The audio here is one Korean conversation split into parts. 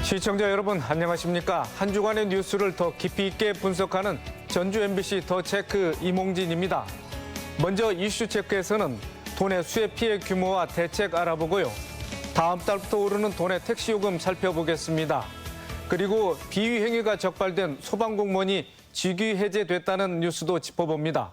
시청자 여러분 안녕하십니까? 한 주간의 뉴스를 더 깊이 있게 분석하는 전주 MBC 더 체크 이몽진입니다. 먼저 이슈 체크에서는 도내 수해 피해 규모와 대책 알아보고요. 다음 달부터 오르는 도내 택시 요금 살펴보겠습니다. 그리고 비위 행위가 적발된 소방공무원이 직위 해제됐다는 뉴스도 짚어봅니다.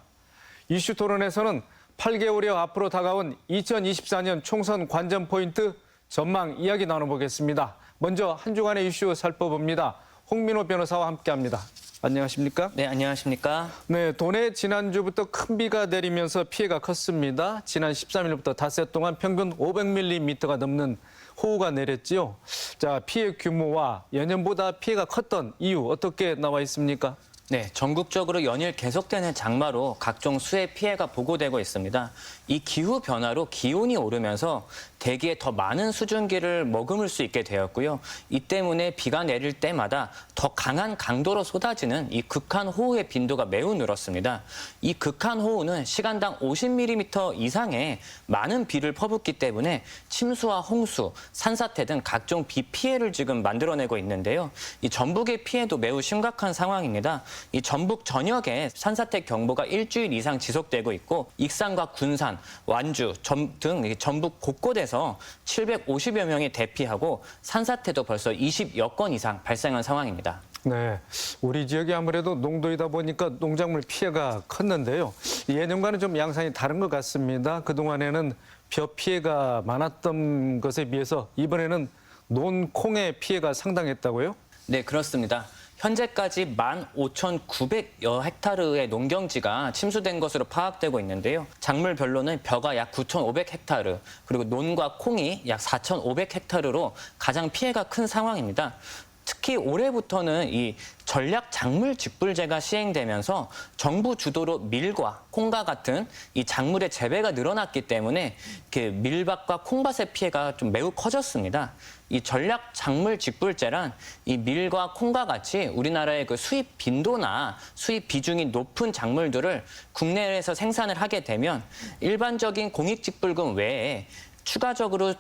이슈 토론에서는 8개월여 앞으로 다가온 2024년 총선 관전 포인트 전망 이야기 나눠보겠습니다. 먼저 한 주간의 이슈 살펴봅니다. 홍민호 변호사와 함께합니다. 안녕하십니까? 네, 안녕하십니까? 네, 도내 지난주부터 큰 비가 내리면서 피해가 컸습니다. 지난 13일부터 닷새 동안 평균 500mm가 넘는 호우가 내렸지요. 자, 피해 규모와 예년보다 피해가 컸던 이유 어떻게 나와 있습니까? 네, 전국적으로 연일 계속되는 장마로 각종 수해 피해가 보고되고 있습니다. 이 기후 변화로 기온이 오르면서 대기에 더 많은 수증기를 머금을 수 있게 되었고요. 이 때문에 비가 내릴 때마다 더 강한 강도로 쏟아지는 이 극한 호우의 빈도가 매우 늘었습니다. 이 극한 호우는 시간당 50mm 이상의 많은 비를 퍼붓기 때문에 침수와 홍수, 산사태 등 각종 비 피해를 지금 만들어내고 있는데요. 이 전북의 피해도 매우 심각한 상황입니다. 이 전북 전역에 산사태 경보가 일주일 이상 지속되고 있고 익산과 군산, 완주 등 전북 곳곳에서 750여 명이 대피하고 산사태도 벌써 20여 건 이상 발생한 상황입니다. 네, 우리 지역이 아무래도 농도이다 보니까 농작물 피해가 컸는데요. 예년과는 좀 양상이 다른 것 같습니다. 그동안에는 벼 피해가 많았던 것에 비해서 이번에는 논콩의 피해가 상당했다고요? 네, 그렇습니다. 현재까지 15,900여 헥타르의 농경지가 침수된 것으로 파악되고 있는데요. 작물별로는 벼가 약 9,500헥타르, 그리고 논과 콩이 약 4,500헥타르로 가장 피해가 큰 상황입니다. 특히 올해부터는 이 전략 작물 직불제가 시행되면서 정부 주도로 밀과 콩과 같은 이 작물의 재배가 늘어났기 때문에 밀밭과 콩밭의 피해가 좀 매우 커졌습니다. 이 전략 작물 직불제란 이 밀과 콩과 같이 우리나라의 그 수입 빈도나 수입 비중이 높은 작물들을 국내에서 생산을 하게 되면 일반적인 공익 직불금 외에 추가적으로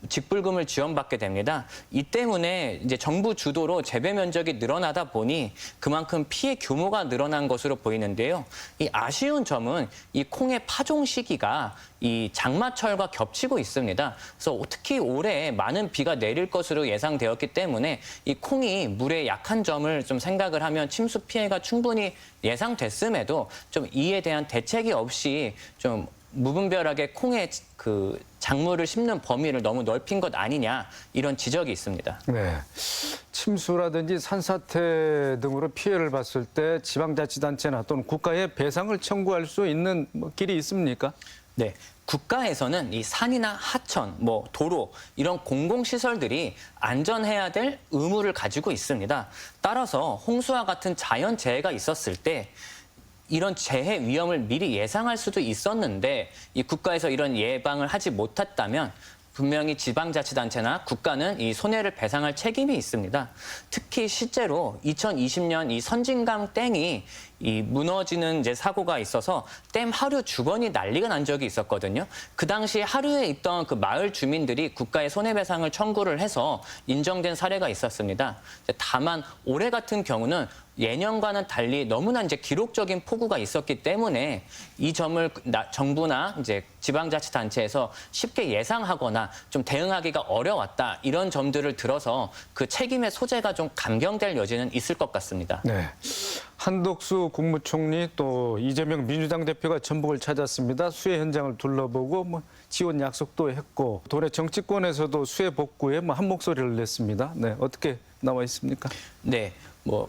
직불금을 지원받게 됩니다. 이 때문에 이제 정부 주도로 재배 면적이 늘어나다 보니 그만큼 피해 규모가 늘어난 것으로 보이는데요. 이 아쉬운 점은 이 콩의 파종 시기가 이 장마철과 겹치고 있습니다. 그래서 특히 올해 많은 비가 내릴 것으로 예상되었기 때문에 이 콩이 물에 약한 점을 좀 생각을 하면 침수 피해가 충분히 예상됐음에도 좀 이에 대한 대책이 없이 좀 무분별하게 콩의 그 작물을 심는 범위를 너무 넓힌 것 아니냐 이런 지적이 있습니다. 네, 침수라든지 산사태 등으로 피해를 봤을 때 지방자치단체나 또는 국가에 배상을 청구할 수 있는 길이 있습니까? 네, 국가에서는 이 산이나 하천, 도로 이런 공공시설들이 안전해야 될 의무를 가지고 있습니다. 따라서 홍수와 같은 자연재해가 있었을 때 이런 재해 위험을 미리 예상할 수도 있었는데 이 국가에서 이런 예방을 하지 못했다면 분명히 지방자치단체나 국가는 이 손해를 배상할 책임이 있습니다. 특히 실제로 2020년 이 선진강 댐이 이 무너지는 이제 사고가 있어서 댐 하류 주변이 난리가 난 적이 있었거든요. 그 당시 하류에 있던 그 마을 주민들이 국가에 손해배상을 청구를 해서 인정된 사례가 있었습니다. 다만 올해 같은 경우는 예년과는 달리 너무나 이제 기록적인 폭우가 있었기 때문에 이 점을 정부나 이제 지방자치단체에서 쉽게 예상하거나 좀 대응하기가 어려웠다 이런 점들을 들어서 그 책임의 소재가 좀 감경될 여지는 있을 것 같습니다. 네, 한덕수 국무총리 또 이재명 민주당 대표가 전북을 찾았습니다. 수해 현장을 둘러보고 지원 약속도 했고 도내 정치권에서도 수해 복구에 한 목소리를 냈습니다. 네, 어떻게 나와 있습니까? 네.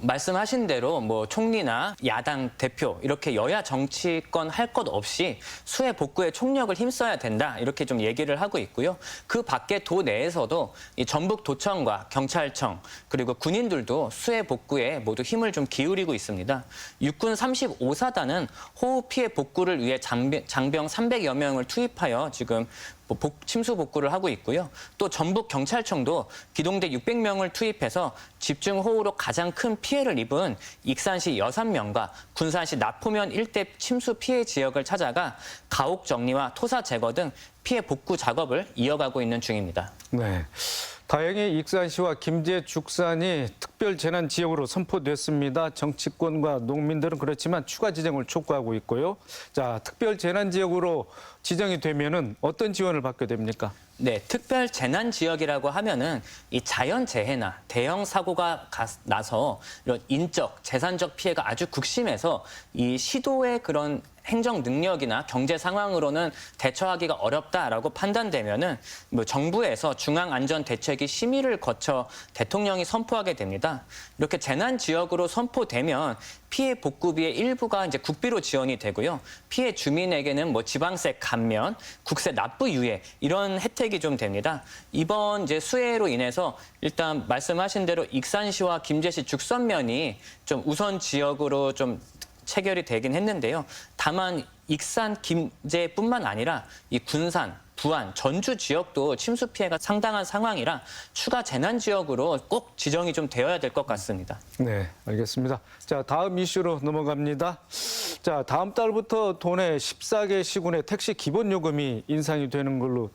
말씀하신 대로 총리나 야당 대표 이렇게 여야 정치권 할 것 없이 수해 복구에 총력을 힘써야 된다 이렇게 좀 얘기를 하고 있고요. 그 밖에 도 내에서도 이 전북도청과 경찰청 그리고 군인들도 수해 복구에 모두 힘을 좀 기울이고 있습니다. 육군 35사단은 호우 피해 복구를 위해 장병 300여 명을 투입하여 지금 침수 복구를 하고 있고요. 또 전북경찰청도 기동대 600명을 투입해서 집중호우로 가장 큰 피해를 입은 익산시 여산면과 군산시 나포면 일대 침수 피해 지역을 찾아가 가옥 정리와 토사 제거 등 피해 복구 작업을 이어가고 있는 중입니다. 네. 다행히 익산시와 김제죽산이 특별 재난 지역으로 선포됐습니다. 정치권과 농민들은 그렇지만 추가 지정을 촉구하고 있고요. 자, 특별 재난 지역으로 지정이 되면은 어떤 지원을 받게 됩니까? 네, 특별 재난 지역이라고 하면은 이 자연 재해나 대형 사고가 나서 이런 인적, 재산적 피해가 아주 극심해서 이 시도의 그런 행정 능력이나 경제 상황으로는 대처하기가 어렵다라고 판단되면은 뭐 정부에서 중앙안전대책위 심의를 거쳐 대통령이 선포하게 됩니다. 이렇게 재난 지역으로 선포되면 피해 복구비의 일부가 이제 국비로 지원이 되고요. 피해 주민에게는 뭐 지방세 감면, 국세 납부 유예 이런 혜택이 좀 됩니다. 이번 이제 수해로 인해서 일단 말씀하신 대로 익산시와 김제시 죽선면이 좀 우선 지역으로 좀 체결이 되긴 했는데요. 다만 익산, 김제뿐만 아니라 이 군산, 부안, 전주 지역도 침수 피해가 상당한 상황이라 추가 재난 지역으로 꼭 지정이 좀 되어야 될 것 같습니다. 네, 알겠습니다. 자, 다음 이슈로 넘어갑니다. 자, 다음 달부터 도내 14개 시군의 택시 기본 요금이 인상이 되는 걸로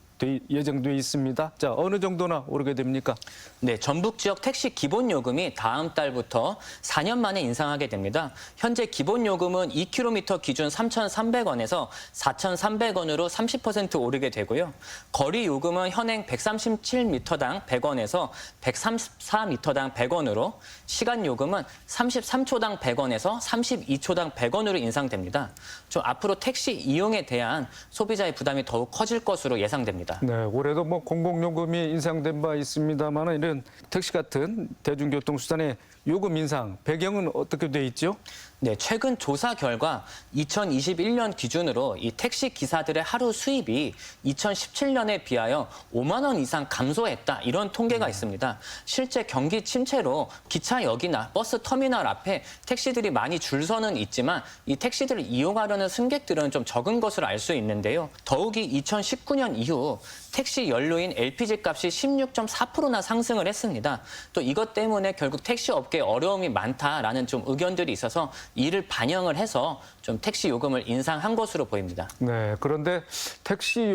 예정돼 있습니다. 자, 어느 정도나 오르게 됩니까? 네, 전북 지역 택시 기본 요금이 다음 달부터 4년 만에 인상하게 됩니다. 현재 기본 요금은 2km 기준 3,300원에서 4,300원으로 30% 오르게 되고요. 거리 요금은 현행 137m당 100원에서 134m당 100원으로, 시간 요금은 33초당 100원에서 32초당 100원으로 인상됩니다. 좀 앞으로 택시 이용에 대한 소비자의 부담이 더욱 커질 것으로 예상됩니다. 네, 올해도 뭐 공공요금이 인상된 바 있습니다만 이런 택시 같은 대중교통수단의 요금 인상 배경은 어떻게 돼 있죠? 네, 최근 조사 결과 2021년 기준으로 이 택시 기사들의 하루 수입이 2017년에 비하여 5만 원 이상 감소했다 이런 통계가 있습니다. 실제 경기 침체로 기차역이나 버스 터미널 앞에 택시들이 많이 줄 서는 있지만 이 택시들을 이용하려는 승객들은 좀 적은 것으로 알 수 있는데요. 더욱이 2019년 이후 택시 연료인 LPG 값이 16.4%나 상승을 했습니다. 또 이것 때문에 결국 택시 업계에 어려움이 많다라는 좀 의견들이 있어서 이를 반영을 해서 좀 택시 요금을 인상한 것으로 보입니다. 네, 그런데 택시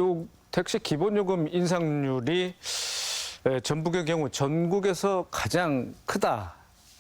기본 요금 인상률이 전북의 경우 전국에서 가장 크다.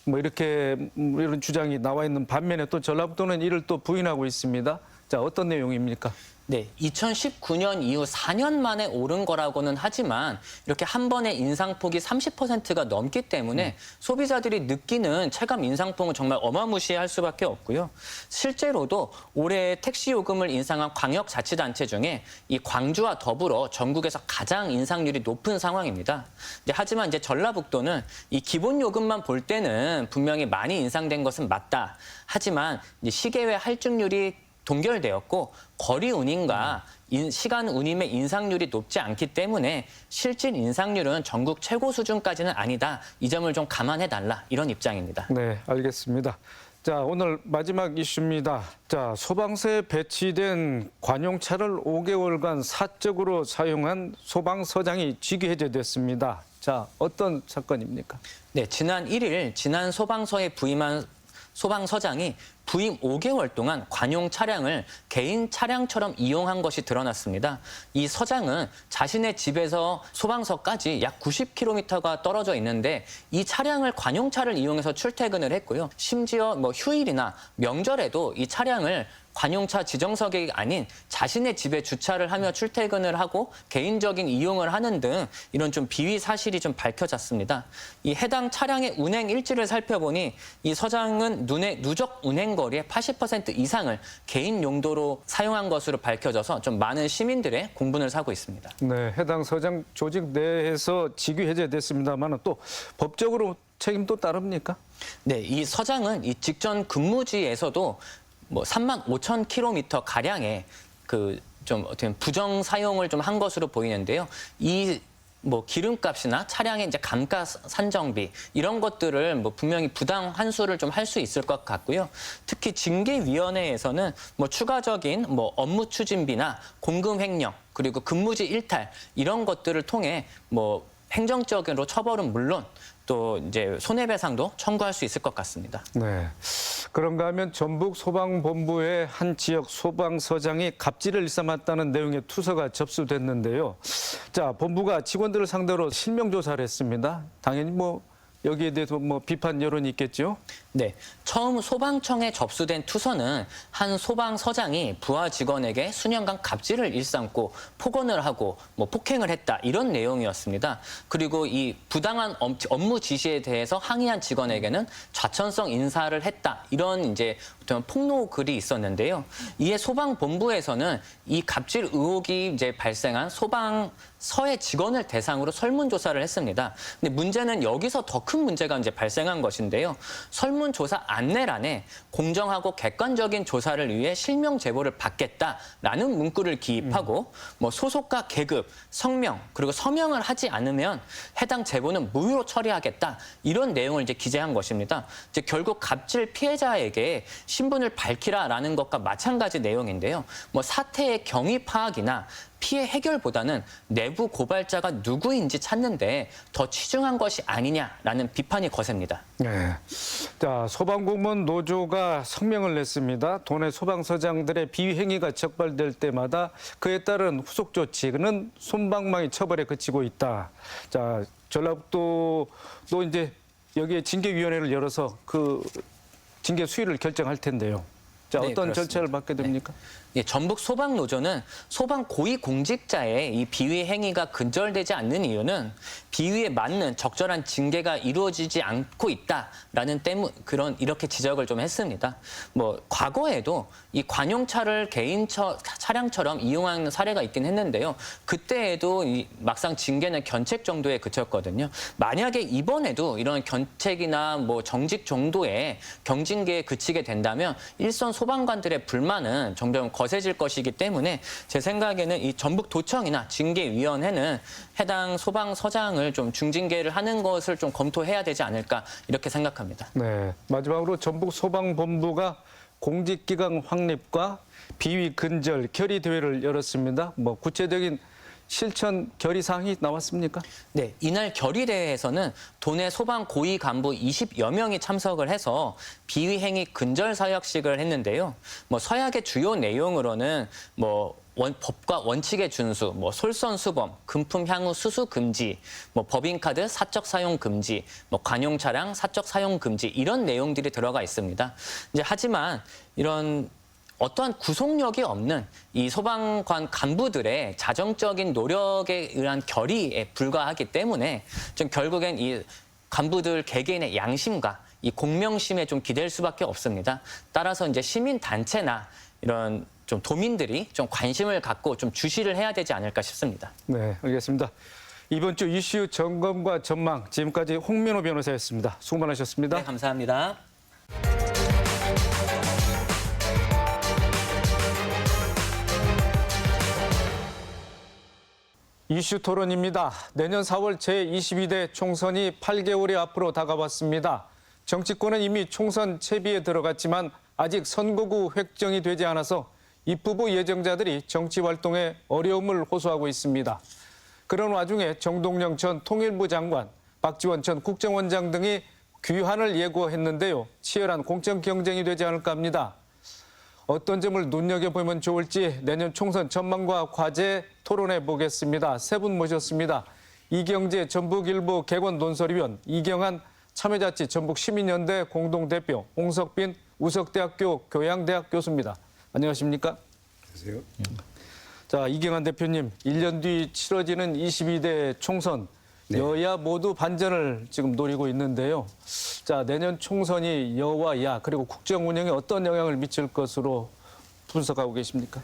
뭐 이렇게 이런 주장이 나와 있는 반면에 또 전라북도는 이를 또 부인하고 있습니다. 자, 어떤 내용입니까? 네, 2019년 이후 4년 만에 오른 거라고는 하지만 이렇게 한 번의 인상폭이 30%가 넘기 때문에 소비자들이 느끼는 체감 인상폭은 정말 어마무시할 수밖에 없고요. 실제로도 올해 택시 요금을 인상한 광역자치단체 중에 이 광주와 더불어 전국에서 가장 인상률이 높은 상황입니다. 하지만 이제 전라북도는 이 기본 요금만 볼 때는 분명히 많이 인상된 것은 맞다. 하지만 이제 시계외 할증률이 동결되었고 거리 운임과 시간 운임의 인상률이 높지 않기 때문에 실질 인상률은 전국 최고 수준까지는 아니다. 이 점을 좀 감안해달라. 이런 입장입니다. 네, 알겠습니다. 자, 오늘 마지막 이슈입니다. 자, 소방서에 배치된 관용차를 5개월간 사적으로 사용한 소방서장이 직위 해제됐습니다. 자, 어떤 사건입니까? 네, 지난 1일 지난 소방서에 부임한 소방서장이 부임 5개월 동안 관용 차량을 개인 차량처럼 이용한 것이 드러났습니다. 이 서장은 자신의 집에서 소방서까지 약 90km가 떨어져 있는데 이 차량을 관용차를 이용해서 출퇴근을 했고요. 심지어 뭐 휴일이나 명절에도 이 차량을 관용차 지정석이 아닌 자신의 집에 주차를 하며 출퇴근을 하고 개인적인 이용을 하는 등 이런 좀 비위 사실이 좀 밝혀졌습니다. 이 해당 차량의 운행 일지를 살펴보니 이 서장은 누적 운행 거리의 80% 이상을 개인 용도로 사용한 것으로 밝혀져서 좀 많은 시민들의 공분을 사고 있습니다. 네, 해당 서장 조직 내에서 직위 해제됐습니다만 또 법적으로 책임도 따릅니까? 네, 이 서장은 이 직전 근무지에서도 뭐 35,000km 가량의 그 좀 어떻게 부정 사용을 좀 한 것으로 보이는데요. 이 뭐 기름값이나 차량의 이제 감가 산정비 이런 것들을 뭐 분명히 부당 환수를 좀 할 수 있을 것 같고요. 특히 징계위원회에서는 뭐 추가적인 뭐 업무 추진비나 공금 횡령 그리고 근무지 일탈 이런 것들을 통해 뭐 행정적으로 처벌은 물론 또 이제 손해배상도 청구할 수 있을 것 같습니다. 네. 그런가 하면 전북 소방본부의 한 지역 소방서장이 갑질을 일삼았다는 내용의 투서가 접수됐는데요. 자, 본부가 직원들을 상대로 실명 조사를 했습니다. 당연히 여기에 대해서 비판 여론이 있겠죠? 네, 처음 소방청에 접수된 투서는 한 소방서장이 부하 직원에게 수년간 갑질을 일삼고 폭언을 하고 폭행을 했다 이런 내용이었습니다. 그리고 이 부당한 업무 지시에 대해서 항의한 직원에게는 좌천성 인사를 했다 이런 이제 어떤 폭로 글이 있었는데요. 이에 소방본부에서는 이 갑질 의혹이 이제 발생한 소방서의 직원을 대상으로 설문조사를 했습니다. 근데 문제는 여기서 더 큰 문제가 이제 발생한 것인데요. 설문조사 안내란에 공정하고 객관적인 조사를 위해 실명 제보를 받겠다라는 문구를 기입하고 소속과 계급, 성명 그리고 서명을 하지 않으면 해당 제보는 무효로 처리하겠다 이런 내용을 이제 기재한 것입니다. 이제 결국 갑질 피해자에게 신분을 밝히라라는 것과 마찬가지 내용인데요. 사태의 경위 파악이나 피해 해결보다는 내부 고발자가 누구인지 찾는데 더 치중한 것이 아니냐라는 비판이 거셉니다. 네. 자, 소방공무원 노조가 성명을 냈습니다. 도내 소방서장들의 비위 행위가 적발될 때마다 그에 따른 후속 조치는 솜방망이 처벌에 그치고 있다. 자, 전라북도도 이제 여기에 징계위원회를 열어서 그 징계 수위를 결정할 텐데요. 자, 네, 어떤 그렇습니다. 절차를 받게 됩니까? 예, 전북 소방노조는 소방 고위 공직자의 이 비위 행위가 근절되지 않는 이유는 비위에 맞는 적절한 징계가 이루어지지 않고 있다라는 이렇게 지적을 좀 했습니다. 과거에도 이 관용차를 개인 차량처럼 이용하는 사례가 있긴 했는데요. 그때에도 막상 징계는 견책 정도에 그쳤거든요. 만약에 이번에도 이런 견책이나 정직 정도의 경징계에 그치게 된다면 일선 소방관들의 불만은 점점 거세질 것이기 때문에 제 생각에는 이 전북도청이나 징계위원회는 해당 소방서장을 좀 중징계를 하는 것을 좀 검토해야 되지 않을까 이렇게 생각합니다. 네. 마지막으로 전북소방본부가 공직기강 확립과 비위 근절 결의 대회를 열었습니다. 구체적인 실천 결의사항이 나왔습니까? 네, 이날 결의대회에서는 도내 소방 고위 간부 20여 명이 참석을 해서 비위 행위 근절 사역식을 했는데요. 서약의 주요 내용으로는 법과 원칙의 준수, 솔선수범, 금품 향후 수수 금지, 법인카드 사적 사용 금지, 관용 차량 사적 사용 금지 이런 내용들이 들어가 있습니다. 이제 하지만 이런 어떠한 구속력이 없는 이 소방관 간부들의 자정적인 노력에 의한 결의에 불과하기 때문에 좀 결국엔 이 간부들 개개인의 양심과 이 공명심에 좀 기댈 수밖에 없습니다. 따라서 이제 시민 단체나 이런 좀 도민들이 좀 관심을 갖고 좀 주시를 해야 되지 않을까 싶습니다. 네, 알겠습니다. 이번 주 이슈 점검과 전망 지금까지 홍민호 변호사였습니다. 수고 많으셨습니다. 네, 감사합니다. 이슈 토론입니다. 내년 4월 제22대 총선이 8개월이 앞으로 다가왔습니다. 정치권은 이미 총선 채비에 들어갔지만 아직 선거구 획정이 되지 않아서 입후보 예정자들이 정치 활동에 어려움을 호소하고 있습니다. 그런 와중에 정동영 전 통일부 장관, 박지원 전 국정원장 등이 귀환을 예고했는데요. 치열한 공천 경쟁이 되지 않을까 합니다. 어떤 점을 눈여겨보면 좋을지 내년 총선 전망과 과제 토론해 보겠습니다. 세 분 모셨습니다. 이경재 전북일보 개관 논설위원, 이경한 참여자치 전북시민연대 공동대표, 홍석빈 우석대학교 교양대학 교수입니다. 안녕하십니까? 안녕하세요. 자, 이경한 대표님, 1년 뒤 치러지는 22대 총선, 네. 여야 모두 반전을 지금 노리고 있는데요. 자, 내년 총선이 여와 야 그리고 국정 운영에 어떤 영향을 미칠 것으로 분석하고 계십니까?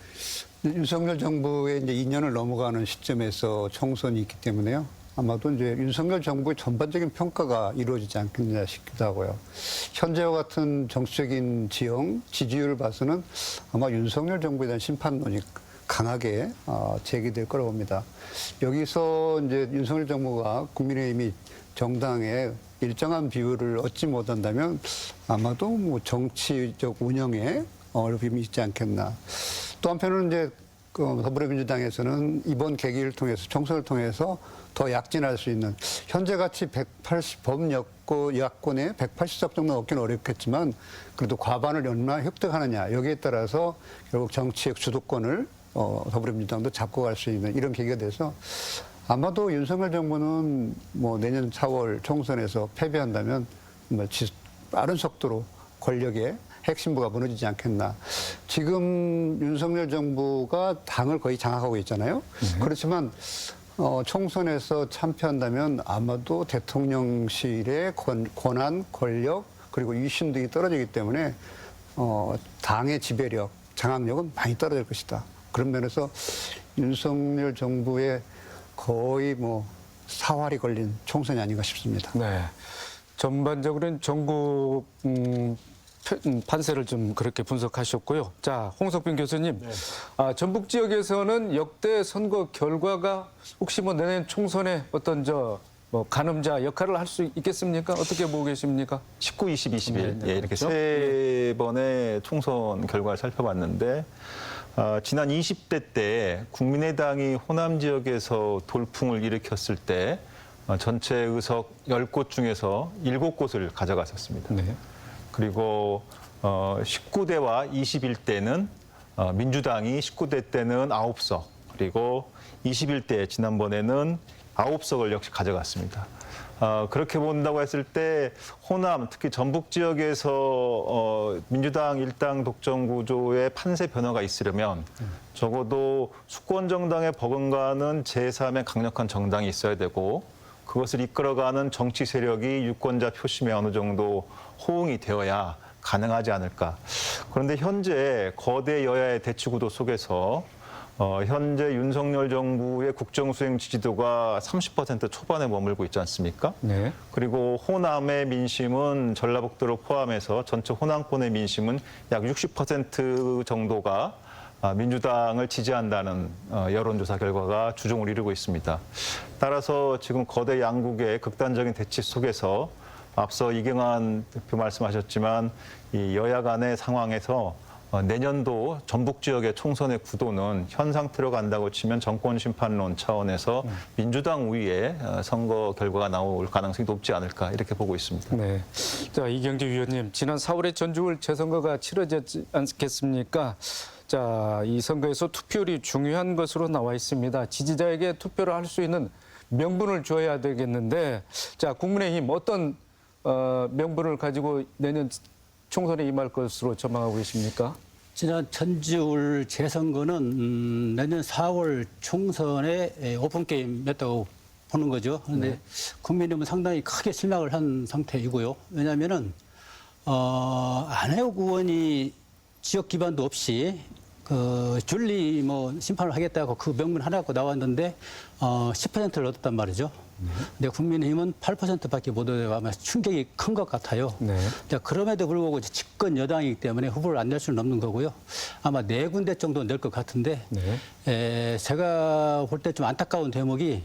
윤석열 정부의 이제 2년을 넘어가는 시점에서 총선이 있기 때문에요. 아마도 이제 윤석열 정부의 전반적인 평가가 이루어지지 않겠냐 싶기도 하고요. 현재와 같은 정치적인 지형, 지지율을 봐서는 아마 윤석열 정부에 대한 심판론이 강하게 제기될 거라고 봅니다. 여기서 이제 윤석열 정부가 국민의힘이 정당에 일정한 비율을 얻지 못한다면 아마도 정치적 운영에 어려움이 있지 않겠나. 또 한편으로는 이제 더불어민주당에서는 이번 계기를 통해서 총선을 통해서 더 약진할 수 있는 현재같이 180 범야권에 180석 정도 얻기는 어렵겠지만 그래도 과반을 얼마나 획득하느냐 여기에 따라서 결국 정치의 주도권을 더불어민주당도 잡고 갈 수 있는 이런 계기가 돼서 아마도 윤석열 정부는 뭐 내년 4월 총선에서 패배한다면 빠른 속도로 권력의 핵심부가 무너지지 않겠나. 지금 윤석열 정부가 당을 거의 장악하고 있잖아요. 그렇지만 총선에서 참패한다면 아마도 대통령실의 권한, 권력 그리고 위신 등이 떨어지기 때문에 당의 지배력, 장악력은 많이 떨어질 것이다. 그런 면에서 윤석열 정부의 거의 뭐 사활이 걸린 총선이 아닌가 싶습니다. 네. 전반적으로는 전국 판세를 좀 그렇게 분석하셨고요. 자, 홍석빈 교수님, 전북 지역에서는 역대 선거 결과가 혹시 뭐 내년 총선에 어떤 가늠자 역할을 할 수 있겠습니까? 어떻게 보고 계십니까? 19, 20, 21 네, 이렇게 그렇죠? 세 번의 총선 결과를 살펴봤는데 지난 20대 때 국민의당이 호남 지역에서 돌풍을 일으켰을 때 전체 의석 10곳 중에서 7곳을 가져갔었습니다. 네. 그리고 19대와 21대는 민주당이 19대 때는 9석, 그리고 21대 지난번에는 9석을 역시 가져갔습니다. 그렇게 본다고 했을 때 호남, 특히 전북 지역에서 민주당 일당 독점 구조의 판세 변화가 있으려면 적어도 수권 정당에 버금가는 제3의 강력한 정당이 있어야 되고 그것을 이끌어가는 정치 세력이 유권자 표심에 어느 정도 호응이 되어야 가능하지 않을까. 그런데 현재 거대 여야의 대치구도 속에서 현재 윤석열 정부의 국정수행 지지도가 30% 초반에 머물고 있지 않습니까? 네. 그리고 호남의 민심은 전라북도를 포함해서 전체 호남권의 민심은 약 60% 정도가 민주당을 지지한다는 여론조사 결과가 주종을 이루고 있습니다. 따라서 지금 거대 양국의 극단적인 대치 속에서 앞서 이경환 대표 말씀하셨지만 이 여야 간의 상황에서 내년도 전북 지역의 총선의 구도는 현 상태로 간다고 치면 정권 심판론 차원에서 민주당 우위의 선거 결과가 나올 가능성이 높지 않을까 이렇게 보고 있습니다. 네. 자, 이경재 위원님, 지난 4월에 전주울 재선거가 치러졌지 않겠습니까? 자, 이 선거에서 투표율이 중요한 것으로 나와 있습니다. 지지자에게 투표를 할 수 있는 명분을 줘야 되겠는데, 자, 국민의힘 어떤 명분을 가지고 내년 총선에 임할 것으로 전망하고 계십니까? 지난 전주울 재선거는 내년 4월 총선에 오픈게임이었다고 보는 거죠. 그런데 국민의힘은 상당히 크게 실망을 한 상태이고요. 왜냐하면은 안혜욱 의원이 지역 기반도 없이 줄리 심판을 하겠다고 그 명분 하나 갖고 나왔는데 10%를 얻었단 말이죠. 근데 국민의힘은 8%밖에 못 얻어요. 아마 충격이 큰 것 같아요. 네. 그럼에도 불구하고 집권 여당이기 때문에 후보를 안 낼 수는 없는 거고요. 아마 4군데 정도 낼 것 같은데 제가 볼 때 좀 안타까운 대목이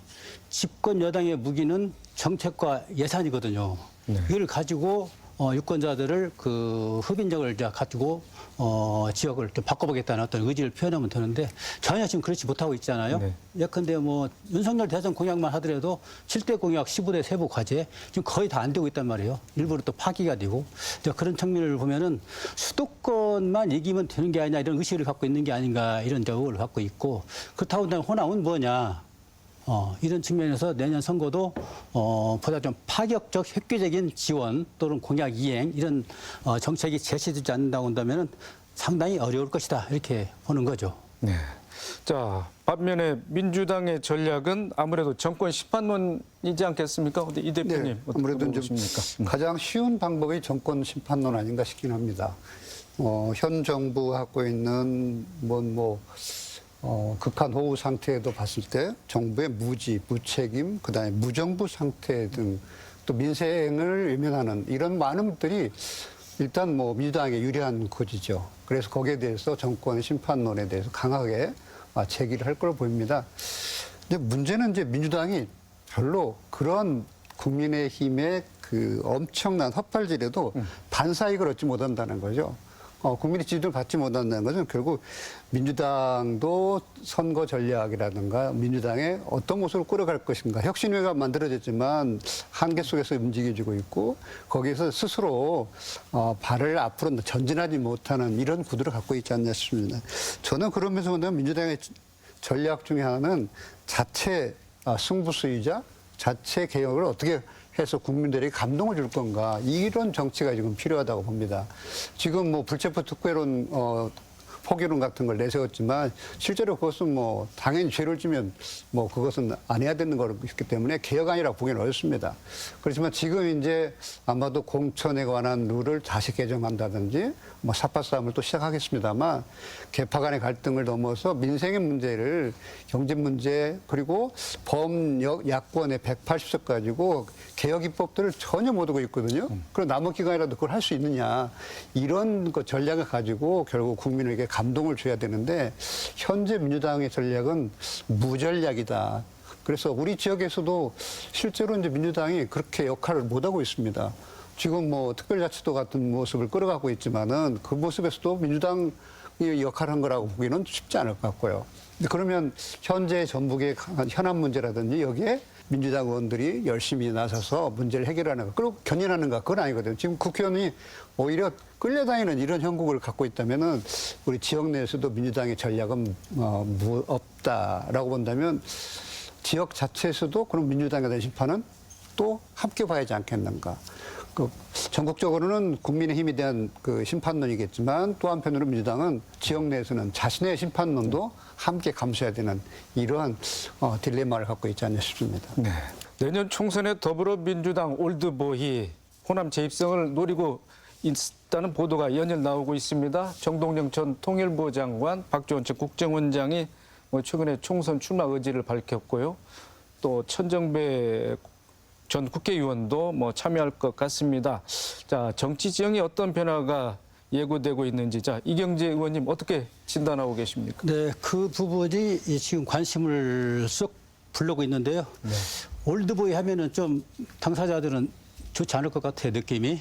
집권 여당의 무기는 정책과 예산이거든요. 이걸 가지고 유권자들을 흡인력을 가지고 지역을 좀 바꿔보겠다는 어떤 의지를 표현하면 되는데 전혀 지금 그렇지 못하고 있잖아요. 네. 예컨대 윤석열 대선 공약만 하더라도 7대 공약 15대 세부 과제 지금 거의 다 안 되고 있단 말이에요. 일부러 또 파기가 되고 그런 측면을 보면은 수도권만 이기면 되는 게 아니냐 이런 의식을 갖고 있는 게 아닌가 이런 의혹을 갖고 있고 그렇다고 한다면 호남은 뭐냐. 이런 측면에서 내년 선거도 보다 좀 파격적 획기적인 지원 또는 공약 이행 이런 정책이 제시되지 않는다고 한다면 상당히 어려울 것이다 이렇게 보는 거죠. 네. 자, 반면에 민주당의 전략은 아무래도 정권 심판론이지 않겠습니까? 근데 이 대표님 네, 어떻게 아무래도 보고 좀 계십니까? 가장 쉬운 방법이 정권 심판론 아닌가 싶긴 합니다. 현 정부 갖고 있는 극한 호우 상태에도 봤을 때 정부의 무지, 무책임, 그다음에 무정부 상태 등 또 민생을 외면하는 이런 많은 것들이 일단 민주당에 유리한 고지죠. 그래서 거기에 대해서 정권 심판론에 대해서 강하게 제기를 할 걸로 보입니다. 근데 문제는 이제 민주당이 별로 그런 국민의힘의 그 엄청난 헛발질에도 반사익을 얻지 못한다는 거죠. 국민의 지지를 받지 못한다는 것은 결국 민주당도 선거 전략이라든가 민주당의 어떤 모습으로 끌어갈 것인가. 혁신위가 만들어졌지만 한계 속에서 움직여지고 있고 거기에서 스스로 발을 앞으로 전진하지 못하는 이런 구도를 갖고 있지 않나 싶습니다. 저는 그러면서 본다면 민주당의 전략 중에 하나는 자체 승부수이자 자체 개혁을 어떻게 해서 국민들에게 감동을 줄 건가 이런 정치가 지금 필요하다고 봅니다. 지금 뭐 불체포 특별론 포기론 같은 걸 내세웠지만 실제로 그것은 뭐 당연히 죄를 지면 뭐 그것은 안 해야 되는 거기 때문에 개혁안이라고 보기는 어렵습니다. 그렇지만 지금 이제 아마도 공천에 관한 룰을 다시 개정한다든지 뭐 사파 싸움을 또 시작하겠습니다만 계파 간의 갈등을 넘어서 민생의 문제를 경제 문제 그리고 범 야권의 180석 가지고 개혁 입법들을 전혀 못 하고 있거든요. 그럼 남은 기간이라도 그걸 할 수 있느냐 이런 그 전략을 가지고 결국 국민에게 감동을 줘야 되는데 현재 민주당의 전략은 무전략이다. 그래서 우리 지역에서도 실제로 이제 민주당이 그렇게 역할을 못 하고 있습니다. 지금 뭐 특별자치도 같은 모습을 끌어가고 있지만은 그 모습에서도 민주당이 역할한 거라고 보기는 쉽지 않을 것 같고요. 근데 그러면 현재 전북의 현안 문제라든지 여기에 민주당 의원들이 열심히 나서서 문제를 해결하는 거, 그리고 견인하는가 그건 아니거든요. 지금 국회의원이 오히려 끌려다니는 이런 형국을 갖고 있다면은 우리 지역 내에서도 민주당의 전략은 없다라고 본다면 지역 자체에서도 그런 민주당에 대한 심판은 또 함께 봐야지 않겠는가. 그 전국적으로는 국민의힘에 대한 그 심판론이겠지만 또 한편으로 민주당은 지역 내에서는 자신의 심판론도 함께 감수해야 되는 이러한 딜레마를 갖고 있지 않나 싶습니다. 네. 내년 총선에 더불어민주당 올드보이 호남 재입성을 노리고 있다는 보도가 연일 나오고 있습니다. 정동영 전 통일부 장관, 박지원 전 국정원장이 최근에 총선 출마 의지를 밝혔고요. 또 천정배 전 국회의원도 참여할 것 같습니다. 자, 정치 지형이 어떤 변화가 예고되고 있는지, 자, 이경재 의원님 어떻게 진단하고 계십니까? 네, 그 부분이 지금 관심을 쏙 불러고 있는데요. 네. 올드보이 하면은 좀 당사자들은 좋지 않을 것 같아요, 느낌이.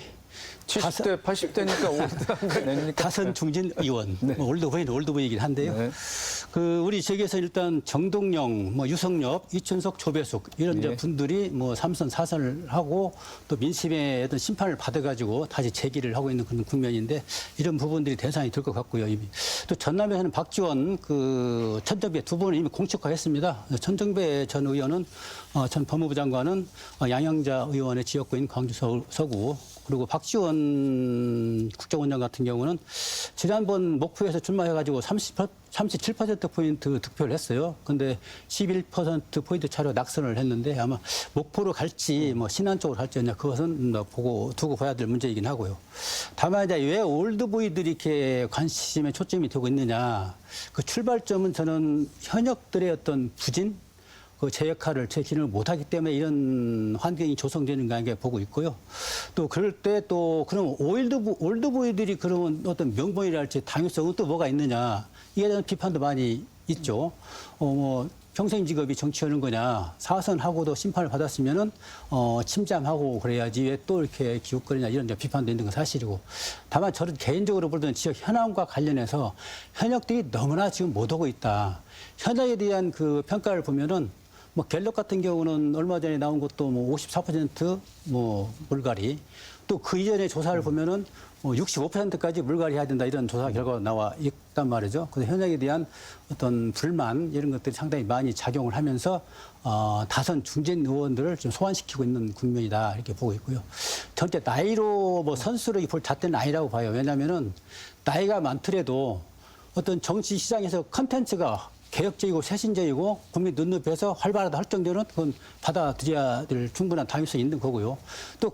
70대, 80대니까 올드한 거 아닙니까? 가선 중진 의원, 네. 올드보이는 올드보이이긴 한데요. 네. 우리 지역에서 일단 정동영, 유성엽, 이춘석, 조배숙 이런 이제 네. 분들이 3선, 4선을 하고 또 민심의 어떤 심판을 받아가지고 다시 재기를 하고 있는 그런 국면인데 이런 부분들이 대상이 될 것 같고요. 이미. 또 전남에서는 박지원, 천정배 두 분을 이미 공식화했습니다. 천정배 전 의원은 전 법무부 장관은 양영자 의원의 지역구인 광주 서구 그리고 박지원 국정원장 같은 경우는 지난번 목포에서 출마해가지고 37%포인트 득표를 했어요. 근데 11%포인트 차로 낙선을 했는데 아마 목포로 갈지 신안 쪽으로 갈지 그것은 두고 봐야 될 문제이긴 하고요. 다만 이제 왜 올드보이들이 이렇게 관심에 초점이 되고 있느냐. 그 출발점은 저는 현역들의 어떤 부진, 제 역할을, 제 기능을 못하기 때문에 이런 환경이 조성되는 거 아닌가 보고 있고요. 또 그럴 때 또 그럼 올드보이들이 그런 어떤 명분이랄지 당위성은 또 뭐가 있느냐. 이에 대한 비판도 많이 있죠. 평생 직업이 정치하는 거냐. 사선하고도 심판을 받았으면은 침잠하고 그래야지 왜 또 이렇게 기웃거리냐 이런 비판도 있는 건 사실이고. 다만 저는 개인적으로 볼 때는 지역 현안과 관련해서 현역들이 너무나 지금 못 오고 있다. 현역에 대한 그 평가를 보면은 갤럽 같은 경우는 얼마 전에 나온 것도 54% 물갈이 또 그 이전에 조사를 보면은 65%까지 물갈이 해야 된다 이런 조사 결과가 나와 있단 말이죠. 그래서 현역에 대한 어떤 불만 이런 것들이 상당히 많이 작용을 하면서 다선 중진 의원들을 좀 소환시키고 있는 국면이다 이렇게 보고 있고요. 절대 나이로 선수로 볼 잣대는 아니라고 봐요. 왜냐하면은 나이가 많더라도 어떤 정치 시장에서 컨텐츠가 개혁적이고 쇄신적이고 국민 눈높이에서 활발하다 할 정도는 그건 받아들여야 될 충분한 당위성이 있는 거고요. 또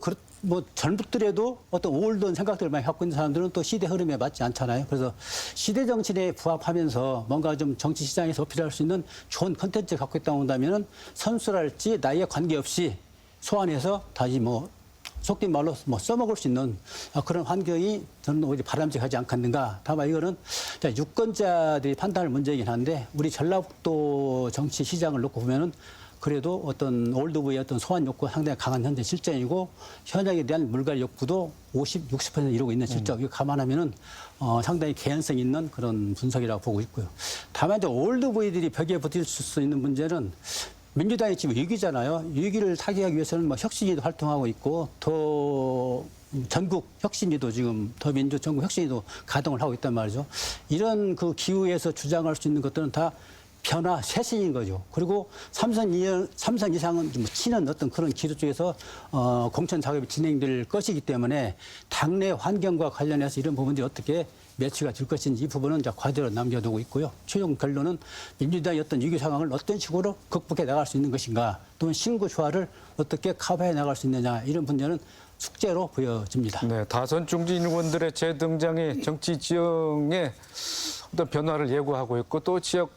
젊더라도 어떤 올드한 생각들을 많이 갖고 있는 사람들은 또 시대 흐름에 맞지 않잖아요. 그래서 시대 정신에 부합하면서 뭔가 좀 정치 시장에서 어필할 수 있는 좋은 컨텐츠를 갖고 있다고 한다면은 선수랄지 나이에 관계없이 소환해서 다시 속된 말로 써먹을 수 있는 그런 환경이 저는 오히려 바람직하지 않겠는가. 다만 이거는 유권자들이 판단할 문제이긴 한데 우리 전라북도 정치 시장을 놓고 보면은 그래도 어떤 올드보이의 어떤 소환 욕구가 상당히 강한 현재 실정이고 현역에 대한 물갈 욕구도 50, 60% 이루고 있는 실정. 이거 감안하면은 상당히 개연성 있는 그런 분석이라고 보고 있고요. 다만 이제 올드보이들이 벽에 붙을 수 있는 문제는 민주당이 지금 위기잖아요. 위기를 타개하기 위해서는 뭐 혁신위도 활동하고 있고 더 전국 혁신위도 지금 더민주 전국 혁신위도 가동을 하고 있단 말이죠. 이런 그 기후에서 주장할 수 있는 것들은 다 변화, 쇄신인 거죠. 그리고 삼선 이상은 좀 치는 어떤 그런 기류 쪽에서 공천 작업이 진행될 것이기 때문에 당내 환경과 관련해서 이런 부분들이 어떻게 매치가 될 것인지 이 부분은 이제 과제로 남겨두고 있고요. 최종 결론은 민주당의 어떤 위기 상황을 어떤 식으로 극복해 나갈 수 있는 것인가 또는 신구 조화를 어떻게 커버해 나갈 수 있느냐 이런 문제는 숙제로 보여집니다. 네, 다선 중진 의원들의 재등장이 정치 지형에 어떤 변화를 예고하고 있고 또 지역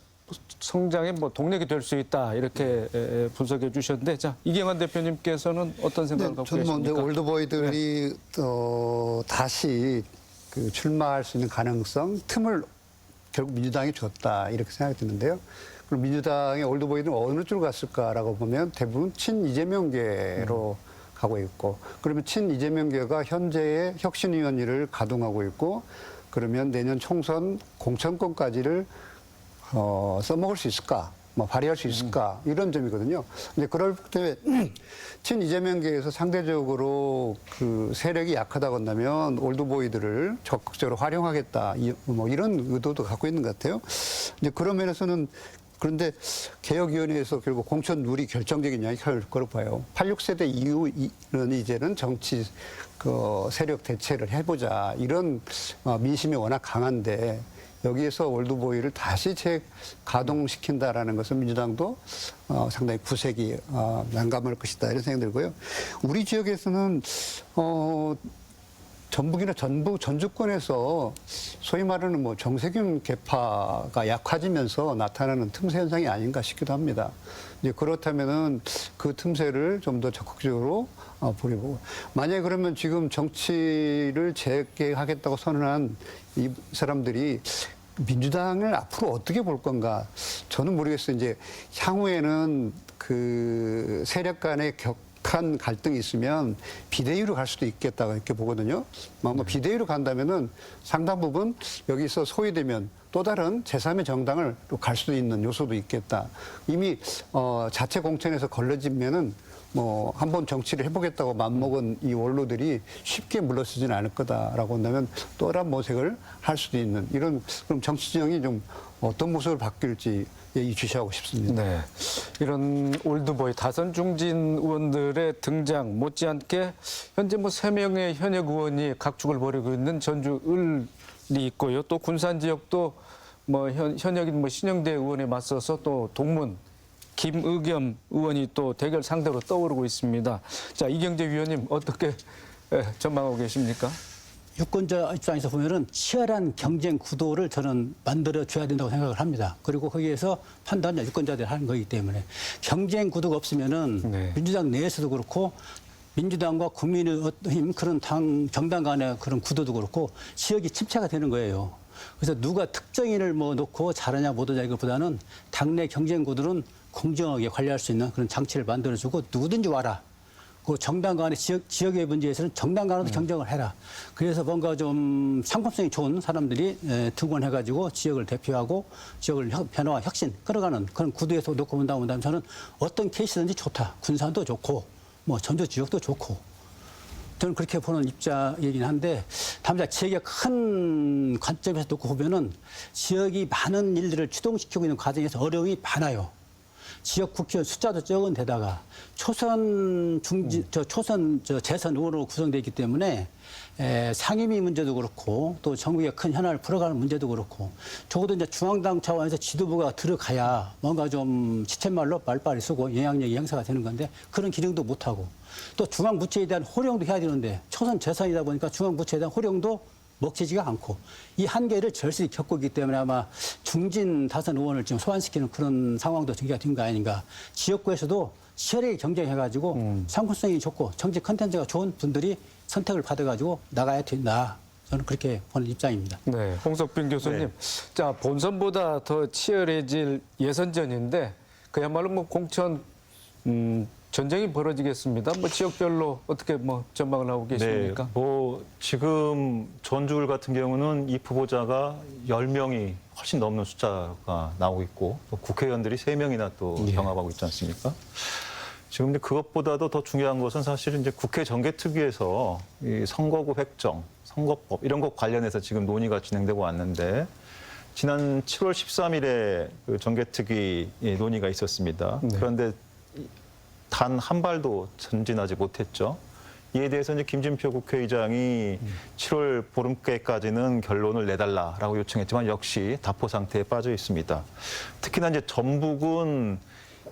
성장의 뭐 동력이 될 수 있다 이렇게 분석해 주셨는데 자 이경환 대표님께서는 어떤 생각을 갖고 저는 계십니까? 먼저 올드보이들이 다시 그 출마할 수 있는 가능성 틈을 결국 민주당이 줬다 이렇게 생각이 드는데요. 그럼 민주당의 올드보이들은 어느 쪽으로 갔을까라고 보면 대부분 친 이재명계로 가고 있고 그러면 친 이재명계가 현재의 혁신위원회를 가동하고 있고 그러면 내년 총선 공천권까지를 써먹을 수 있을까? 뭐 발휘할 수 있을까? 이런 점이거든요. 근데 그럴 때 친 이재명계에서 상대적으로 그 세력이 약하다고 한다면 올드보이들을 적극적으로 활용하겠다. 뭐 이런 의도도 갖고 있는 것 같아요. 이제 그런 면에서는 그런데 개혁위원회에서 결국 공천 룰이 결정적인 영향이 클 거로 봐요. 86세대 이후는 이제는 정치 그 세력 대체를 해보자. 이런 민심이 워낙 강한데 여기에서 올드보이를 다시 재가동시킨다라는 것은 민주당도 상당히 구색이 난감할 것이다 이런 생각이 들고요. 우리 지역에서는 전북이나 전주권에서 소위 말하는 뭐 정세균 계파가 약화지면서 나타나는 틈새 현상이 아닌가 싶기도 합니다. 이제 그렇다면은 그 틈새를 좀 더 적극적으로 보려고. 만약에 그러면 지금 정치를 재개하겠다고 선언한 이 사람들이 민주당을 앞으로 어떻게 볼 건가? 저는 모르겠어요. 이제 향후에는 그 세력 간의 격한 갈등이 있으면 비대위로 갈 수도 있겠다 이렇게 보거든요. 뭐 비대위로 간다면은 상당 부분 여기서 소위되면 또 다른 제3의 정당을 또 갈 수도 있는 요소도 있겠다. 이미 자체 공천에서 걸러지면은 뭐 한번 정치를 해보겠다고 맘먹은 이 원로들이 쉽게 물러서지는 않을 거다라고 한다면 또 다른 모색을 할 수도 있는 이런 그럼 정치 지형이 좀 어떤 모습을 바뀔지 예의주시하고 싶습니다. 네, 이런 올드보이 다선 중진 의원들의 등장 못지않게 현재 뭐 3명의 현역 의원이 각축을 벌이고 있는 전주 을이 있고요. 또 군산 지역도 뭐 현역인 뭐 신영대 의원에 맞서서 또 동문 김의겸 의원이 또 대결 상대로 떠오르고 있습니다. 자, 이경재 위원님 어떻게 전망하고 계십니까? 유권자 입장에서 보면은 치열한 경쟁 구도를 저는 만들어줘야 된다고 생각을 합니다. 그리고 거기에서 판단은 유권자들이 하는 거기 때문에 경쟁 구도가 없으면은 네. 민주당 내에서도 그렇고 민주당과 국민의힘 그런 정당 간의 그런 구도도 그렇고 지역이 침체가 되는 거예요. 그래서 누가 특정인을 뭐 놓고 잘하냐 못하냐 이것보다는 당내 경쟁 구도는 공정하게 관리할 수 있는 그런 장치를 만들어주고 누구든지 와라. 그 정당 간의 지역의 문제에서는 정당 간으로도 경쟁을 해라. 그래서 뭔가 좀 상품성이 좋은 사람들이 등원해가지고 지역을 대표하고 지역을 변화와 혁신 끌어가는 그런 구도에서 놓고 본다면 저는 어떤 케이스든지 좋다. 군산도 좋고 뭐 전주 지역도 좋고 저는 그렇게 보는 입장이긴 한데 다만 지역의 큰 관점에서 놓고 보면은 지역이 많은 일들을 추동시키고 있는 과정에서 어려움이 많아요. 지역 국회의원 숫자도 적은 데다가 초선 재선 의원으로 구성되어 있기 때문에 상임위 문제도 그렇고 또 전국의 큰 현안을 풀어가는 문제도 그렇고 적어도 이제 중앙당 차원에서 지도부가 들어가야 뭔가 좀 시쳇말로 말빨이 쓰고 영향력이 행사가 되는 건데 그런 기능도 못하고 또 중앙부처에 대한 호령도 해야 되는데 초선 재선이다 보니까 중앙부처에 대한 호령도 먹히지가 않고 이 한계를 절실히 겪고 있기 때문에 아마 중진 다선 의원을 지금 소환시키는 그런 상황도 전개가 된 거 아닌가. 지역구에서도 치열하게 경쟁해가지고 상품성이 좋고 정치 컨텐츠가 좋은 분들이 선택을 받아가지고 나가야 된다. 저는 그렇게 보는 입장입니다. 네, 홍석빈 교수님. 네. 자, 본선보다 더 치열해질 예선전인데 그야말로 뭐 공천 전쟁이 벌어지겠습니다. 뭐 지역별로 어떻게 뭐 전망을 하고 계십니까? 네, 뭐 지금 전주울 같은 경우는 입 후보자가 10명이 훨씬 넘는 숫자가 나오고 있고 또 국회의원들이 3명이나 또 경합하고 있지 않습니까? 지금 이제 그것보다도 더 중요한 것은 사실은 이제 국회 정개특위에서 이 선거구 획정, 선거법 이런 것 관련해서 지금 논의가 진행되고 왔는데 지난 7월 13일에 그 정개특위 논의가 있었습니다. 그런데 단 한 발도 전진하지 못했죠. 이에 대해서 이제 김진표 국회의장이 7월 보름께까지는 결론을 내달라라고 요청했지만 역시 답보 상태에 빠져 있습니다. 특히나 이제 전북은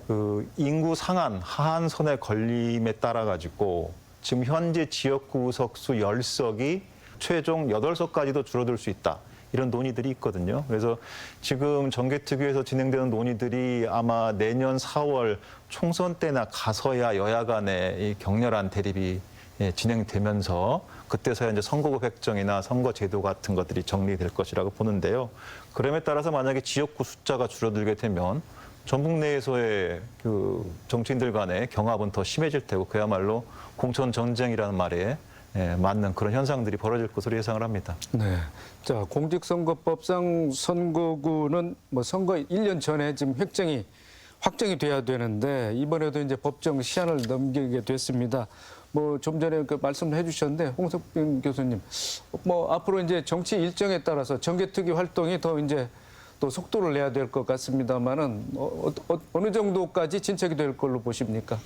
그 인구 상한 하한선의 걸림에 따라 가지고 지금 현재 지역구 의석수 10석이 최종 8석까지도 줄어들 수 있다. 이런 논의들이 있거든요. 그래서 지금 정개특위에서 진행되는 논의들이 아마 내년 4월 총선 때나 가서야 여야 간의 이 격렬한 대립이 진행되면서 그때서야 이제 선거구 획정이나 선거제도 같은 것들이 정리될 것이라고 보는데요. 그럼에 따라서 만약에 지역구 숫자가 줄어들게 되면 전북 내에서의 그 정치인들 간의 경합은 더 심해질 테고 그야말로 공천 전쟁이라는 말에 맞는 그런 현상들이 벌어질 것으로 예상을 합니다. 네. 자, 공직선거법상 선거구는 뭐 선거 1년 전에 지금 확정이 돼야 되는데 이번에도 이제 법정 시한을 넘기게 됐습니다. 뭐 좀 전에 그 말씀을 해주셨는데 홍석빈 교수님, 뭐 앞으로 이제 정치 일정에 따라서 정개특위 활동이 더 이제 또 속도를 내야 될 것 같습니다만은 어느 정도까지 진척이 될 걸로 보십니까?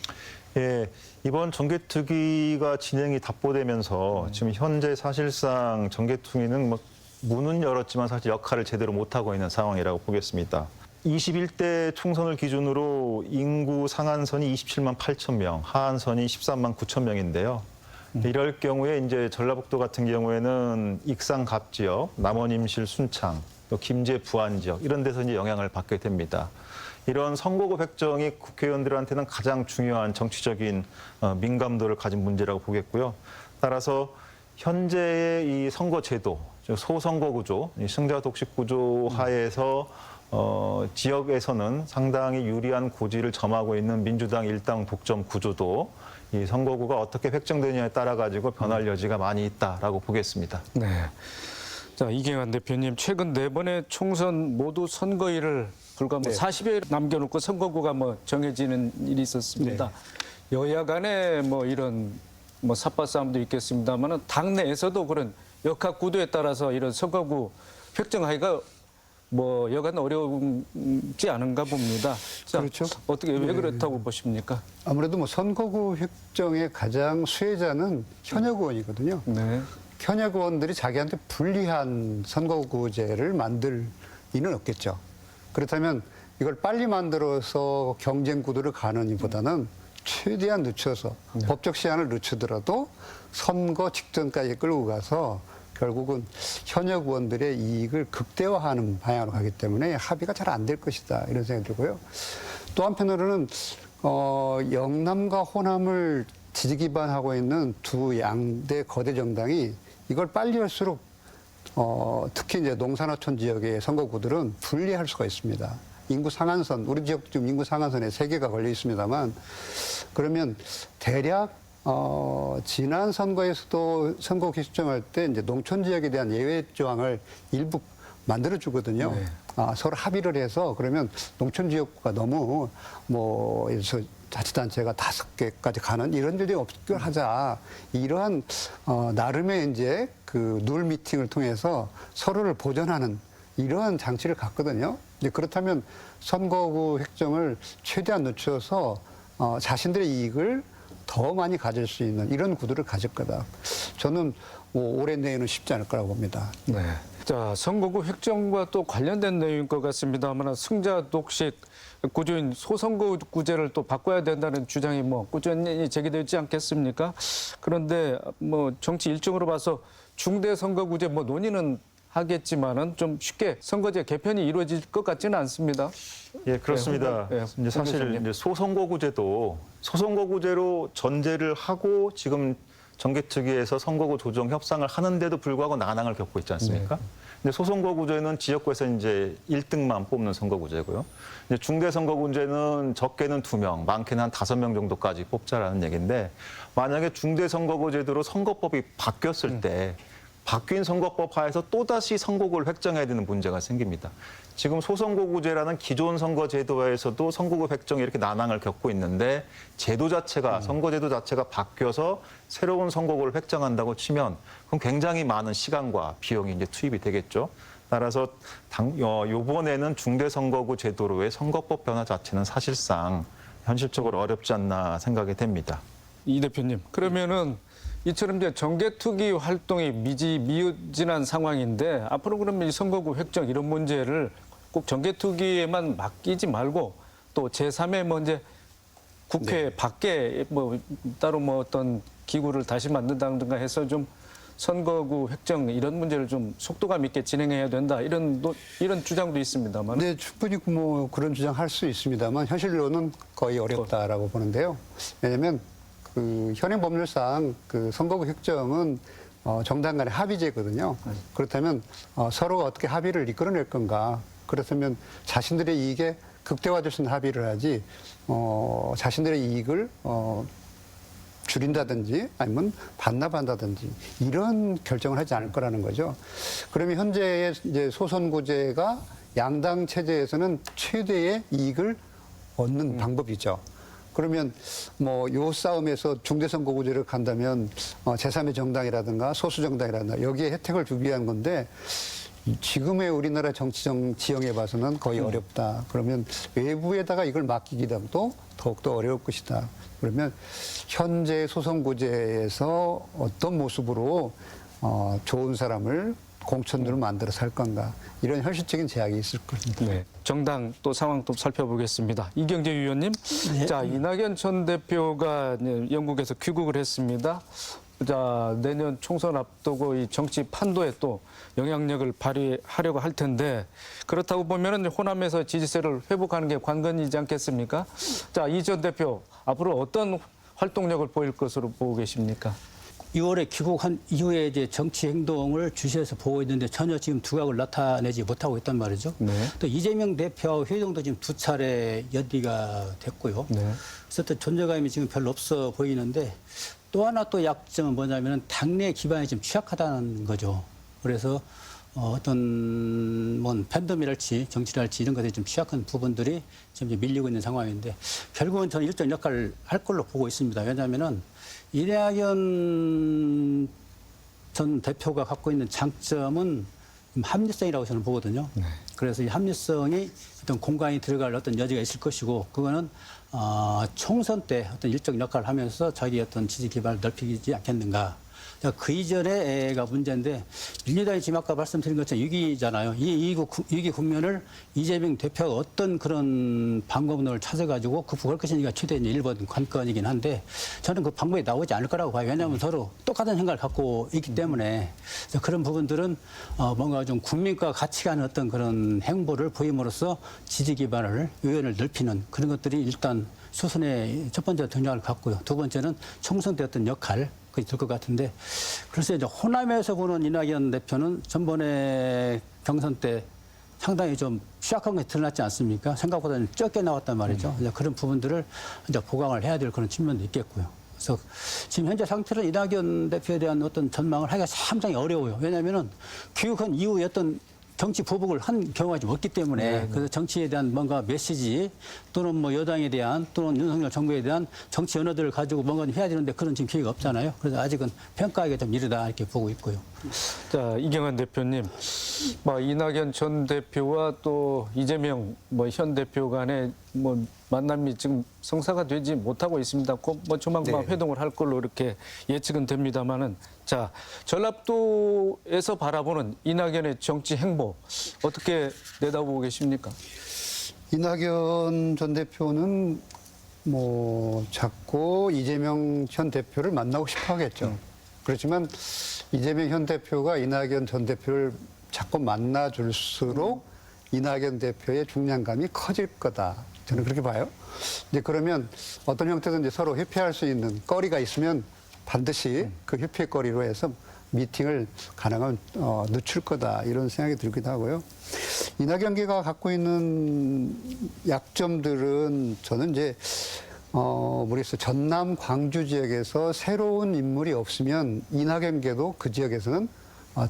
예, 이번 정개특위가 진행이 답보되면서 지금 현재 사실상 정개특위는 뭐 문은 열었지만 사실 역할을 제대로 못하고 있는 상황이라고 보겠습니다. 21대 총선을 기준으로 인구 상한선이 27만 8천 명, 하한선이 13만 9천 명인데요. 이럴 경우에 이제 전라북도 같은 경우에는 익산 갑 지역, 남원임실 순창, 또 김제 부안 지역 이런 데서 이제 영향을 받게 됩니다. 이런 선거구 획정이 국회의원들한테는 가장 중요한 정치적인 민감도를 가진 문제라고 보겠고요. 따라서 현재의 이 선거제도, 소선거 구조, 승자 독식 구조 하에서 지역에서는 상당히 유리한 고지를 점하고 있는 민주당 일당 독점 구조도 이 선거구가 어떻게 획정되느냐에 따라 가지고 변할 여지가 많이 있다라고 보겠습니다. 네. 자, 이경환 대표님, 최근 4번의 총선 모두 선거일을 불과 뭐 40여일 남겨놓고 선거구가 뭐 정해지는 일이 있었습니다. 여야 간에 뭐 이런 뭐 삿바 싸움도 있겠습니다만은 당내에서도 그런 역학 구도에 따라서 이런 선거구 획정하기가 뭐 여간 어렵지 않은가 봅니다. 자, 그렇죠. 어떻게 왜 그렇다고 보십니까? 아무래도 뭐 선거구 획정의 가장 수혜자는 현역 의원이거든요. 네. 현역 의원들이 자기한테 불리한 선거구제를 만들 리는 없겠죠. 그렇다면 이걸 빨리 만들어서 경쟁 구도를 가는 이보다는 최대한 늦춰서 법적 시한을 늦추더라도 선거 직전까지 끌고 가서 결국은 현역 의원들의 이익을 극대화하는 방향으로 가기 때문에 합의가 잘 안 될 것이다 이런 생각이 들고요. 또 한편으로는 영남과 호남을 지지 기반하고 있는 두 양대 거대 정당이 이걸 빨리 할수록 특히 이제 농산어촌 지역의 선거구들은 불리할 수가 있습니다. 인구 상한선, 우리 지역도 지금 인구 상한선에 3개가 걸려 있습니다만 그러면 대략 지난 선거에서도 선거구 수정할 때 이제 농촌 지역에 대한 예외 조항을 일부 만들어 주거든요. 네. 서로 합의를 해서 그러면 농촌 지역구가 너무 뭐 예를 들어서 자치단체가 5개까지 가는 이런 일이 없게 하자. 이러한 나름의 이제 그 룰 미팅을 통해서 서로를 보전하는 이러한 장치를 갖거든요. 이제 그렇다면 선거구 획정을 최대한 늦춰서 자신들의 이익을 더 많이 가질 수 있는 이런 구도를 가질 거다. 저는 뭐 올해 내에는 쉽지 않을 거라고 봅니다. 네. 자, 선거구 획정과 또 관련된 내용인 것 같습니다만 승자 독식 구조인 소선거구제를 또 바꿔야 된다는 주장이 뭐 꾸준히 제기되지 않겠습니까? 그런데 뭐 정치 일정으로 봐서 중대 선거구제 뭐 논의는 하겠지만은 좀 쉽게 선거제 개편이 이루어질 것 같지는 않습니다. 예, 그렇습니다. 네, 이제 사실 이제 소선거구제도 소선거구제로 전제를 하고 지금 정개특위에서 선거구 조정 협상을 하는데도 불구하고 난항을 겪고 있지 않습니까? 이제 소선거구제는 지역구에서 이제 1등만 뽑는 선거구제고요. 이제 중대선거구제는 적게는 2명, 많게는 한 5명 정도까지 뽑자라는 얘기인데 만약에 중대선거구제도로 선거법이 바뀌었을 때 바뀐 선거법 하에서 또다시 선거구를 획정해야 되는 문제가 생깁니다. 지금 소선거구제라는 기존 선거제도에서도 선거구 획정이 이렇게 난항을 겪고 있는데 제도 자체가 선거제도 자체가 바뀌어서 새로운 선거구를 획정한다고 치면 그럼 굉장히 많은 시간과 비용이 이제 투입이 되겠죠. 따라서 이번에는 중대선거구 제도로의 선거법 변화 자체는 사실상 현실적으로 어렵지 않나 생각이 됩니다. 이 대표님, 그러면은 이처럼 이제 정개투기 활동이 미진한 상황인데 앞으로 그러면 이 선거구 획정 이런 문제를 꼭 정개투기에만 맡기지 말고 또 제3의 문제 국회 밖에 뭐 따로 뭐 어떤 기구를 다시 만든다든가 해서 좀 선거구 획정 이런 문제를 좀 속도감 있게 진행해야 된다 이런 주장도 있습니다만. 네, 충분히 뭐 그런 주장할 수 있습니다만 현실로는 거의 어렵다라고 보는데요. 왜냐하면 그 현행 법률상 그 선거구 획정은 정당 간의 합의제거든요. 그렇다면 서로가 어떻게 합의를 이끌어낼 건가. 그렇다면 자신들의 이익에 극대화될 수 있는 합의를 하지 자신들의 이익을 줄인다든지 아니면 반납한다든지 이런 결정을 하지 않을 거라는 거죠. 그러면 현재의 이제 소선구제가 양당 체제에서는 최대의 이익을 얻는 방법이죠. 그러면 뭐 요 싸움에서 중대선거구제를 간다면 제3의 정당이라든가 소수정당이라든가 여기에 혜택을 주기 위한 건데 지금의 우리나라 정치적 지형에 봐서는 거의 어렵다. 그러면 외부에다가 이걸 맡기기도 더욱더 어려울 것이다. 그러면 현재 소선구제에서 어떤 모습으로 좋은 사람을 공천으로 만들어서 할 건가 이런 현실적인 제약이 있을 겁니다. 네. 정당 또 상황 또 살펴보겠습니다. 이경재 위원님, 자 이낙연 전 대표가 영국에서 귀국을 했습니다. 자 내년 총선 앞두고 이 정치 판도에 또 영향력을 발휘하려고 할 텐데 그렇다고 보면은 호남에서 지지세를 회복하는 게 관건이지 않겠습니까? 자 이 전 대표 앞으로 어떤 활동력을 보일 것으로 보고 계십니까? 6월에 귀국한 이후에 이제 정치 행동을 주시해서 보고 있는데 전혀 지금 두각을 나타내지 못하고 있단 말이죠. 네. 또 이재명 대표 회동도 지금 2차례 연기가 됐고요. 네. 그래서 또 존재감이 지금 별로 없어 보이는데 또 하나 또 약점은 뭐냐면 당내 기반이 좀 취약하다는 거죠. 그래서 어떤 뭐 팬덤이랄지 정치랄지 이런 것들이 좀 취약한 부분들이 지금 이제 밀리고 있는 상황인데 결국은 저는 일정 역할을 할 걸로 보고 있습니다. 왜냐하면은 이낙연 전 대표가 갖고 있는 장점은 합리성이라고 저는 보거든요. 네. 그래서 이 합리성이 어떤 공간이 들어갈 어떤 여지가 있을 것이고 그거는 총선 때 어떤 일정 역할을 하면서 자기 어떤 지지 기반을 넓히지 않겠는가. 그 이전에가 문제인데 민주당이 지금 아까 말씀드린 것처럼 6기잖아요. 이 6기 국면을 이재명 대표가 어떤 그런 방법론을 찾아가지고 극복할 것인지가 최대 1번 관건이긴 한데 저는 그 방법이 나오지 않을 거라고 봐요. 왜냐하면 서로 똑같은 생각을 갖고 있기 때문에 그래서 그런 부분들은 뭔가 좀 국민과 같이 가는 어떤 그런 행보를 보임으로써 지지 기반을 의원을 넓히는 그런 것들이 일단 수순의 첫 번째 등장을 갖고요. 두 번째는 총선 때 어떤 역할 그게 될 것 같은데 그래서 이제 호남에서 보는 이낙연 대표는 전번에 경선 때 상당히 좀 취약한 것이 드러났지 않습니까? 생각보다는 적게 나왔단 말이죠. 이제 그런 부분들을 이제 보강을 해야 될 그런 측면도 있겠고요. 그래서 지금 현재 상태로 이낙연 대표에 대한 어떤 전망을 하기가 상당히 어려워요. 왜냐하면은 귀국한 이후에 어떤 정치 보복을 한 경우가 좀 없기 때문에 그래서 정치에 대한 뭔가 메시지 또는 뭐 여당에 대한 또는 윤석열 정부에 대한 정치 언어들을 가지고 뭔가 좀 해야 되는데 그런 지금 기회가 없잖아요. 그래서 아직은 평가하기가 좀 이르다 이렇게 보고 있고요. 자 이경환 대표님, 뭐 이낙연 전 대표와 또 이재명 뭐 현 대표 간의 뭐 만남이 지금 성사가 되지 못하고 있습니다. 곧 뭐 조만간 회동을 할 걸로 이렇게 예측은 됩니다만은 자 전라도에서 바라보는 이낙연의 정치 행보 어떻게 내다보고 계십니까? 이낙연 전 대표는 뭐 자꾸 이재명 현 대표를 만나고 싶어 하겠죠. 그렇지만 이재명 현 대표가 이낙연 전 대표를 자꾸 만나줄수록 이낙연 대표의 중량감이 커질 거다. 저는 그렇게 봐요. 이제 그러면 어떤 형태든지 서로 회피할 수 있는 거리가 있으면 반드시 그 회피의 거리로 해서 미팅을 가능하면 늦출 거다 이런 생각이 들기도 하고요. 이낙연계가 갖고 있는 약점들은 저는 이제 모르겠어요. 전남 광주 지역에서 새로운 인물이 없으면 이낙연계도 그 지역에서는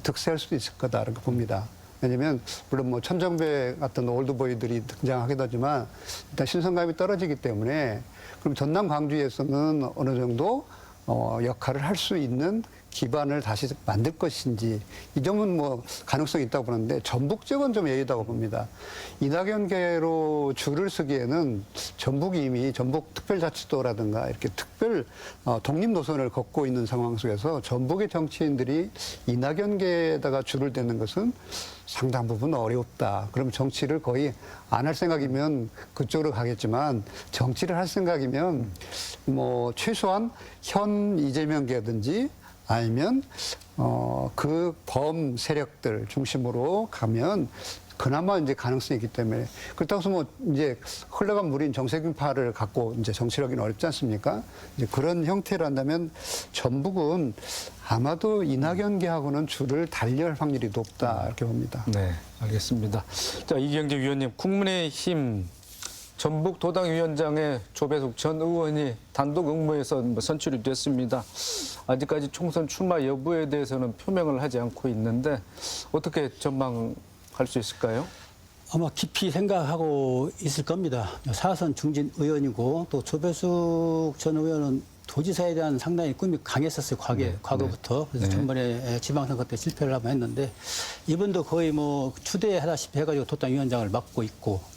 득세할 수도 있을 거다 이렇게 봅니다. 왜냐면 물론 뭐 천정배 같은 올드보이들이 등장하기도 하지만 일단 신선감이 떨어지기 때문에 그럼 전남 광주에서는 어느 정도 역할을 할 수 있는 기반을 다시 만들 것인지 이 점은 뭐 가능성이 있다고 보는데 전북 지역은 좀 예의다고 봅니다. 이낙연계로 줄을 서기에는 전북이 이미 전북특별자치도라든가 이렇게 특별 독립 노선을 걷고 있는 상황 속에서 전북의 정치인들이 이낙연계에다가 줄을 대는 것은 상당 부분 어렵다. 그럼 정치를 거의 안 할 생각이면 그쪽으로 가겠지만 정치를 할 생각이면 뭐 최소한 현 이재명계든지 아니면 그 범 세력들 중심으로 가면 그나마 이제 가능성이 있기 때문에 그렇다고 해서 뭐 이제 흘러간 물인 정세균파를 갖고 이제 정치를 하기는 어렵지 않습니까? 이제 그런 형태로 한다면 전북은 아마도 이낙연계하고는 줄을 달리할 확률이 높다 이렇게 봅니다. 네, 알겠습니다. 자, 이경재 위원님, 국민의힘 전북 도당위원장의 조배숙 전 의원이 단독 응모에서 선출이 됐습니다. 아직까지 총선 출마 여부에 대해서는 표명을 하지 않고 있는데 어떻게 전망할 수 있을까요? 아마 깊이 생각하고 있을 겁니다. 4선 중진 의원이고 또 조배숙 전 의원은 도지사에 대한 상당히 꿈이 강했었어요. 과거부터. 그래서 전번에 지방선거 때 실패를 한번 했는데 이번도 거의 뭐 추대하다시피 해가지고 도당위원장을 맡고 있고